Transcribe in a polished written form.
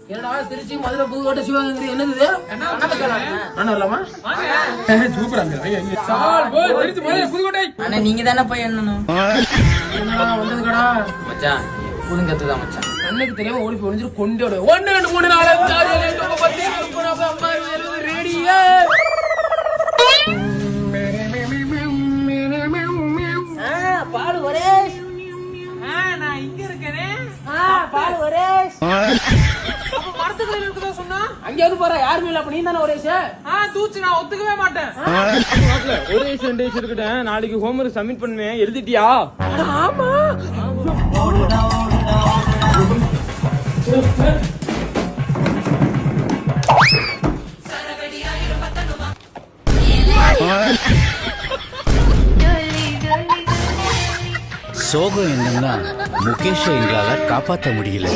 என்னடா திருச்சி மதுரை புதுக்கோட்டை சிவகங்கை என்னது அண்ணா நீங்க தானே போய் எண்ணணும் வந்தது கடா மச்சான் புதுங்கத்துதான் மச்சான் அன்னைக்கு தெரியாம ஓடி போய் ஒளிஞ்சிரு கொண்டோட 1 2 3 4 5 6 ரெடியா பாடு ஒரே நான் இங்க இருக்கேனே பாடு ஒரே அப்ப மரத்துக்குள்ள இருக்குதா சொன்னா அங்க எது போற யாருமே இல்ல அப்ப நீ தானே ஒரேஷ் தூச்சு நான் ஒத்துக்கவே மாட்டேன் ஒரே டேஸ் இருக்கட்டும் நாளைக்கு ஹோம்வொர்க் சப்மிட் பண்ணுவேன் எழுதிட்டியா ஆமா சோகம் என்னன்னா முகேஷை எங்களால காப்பாற்ற முடியல.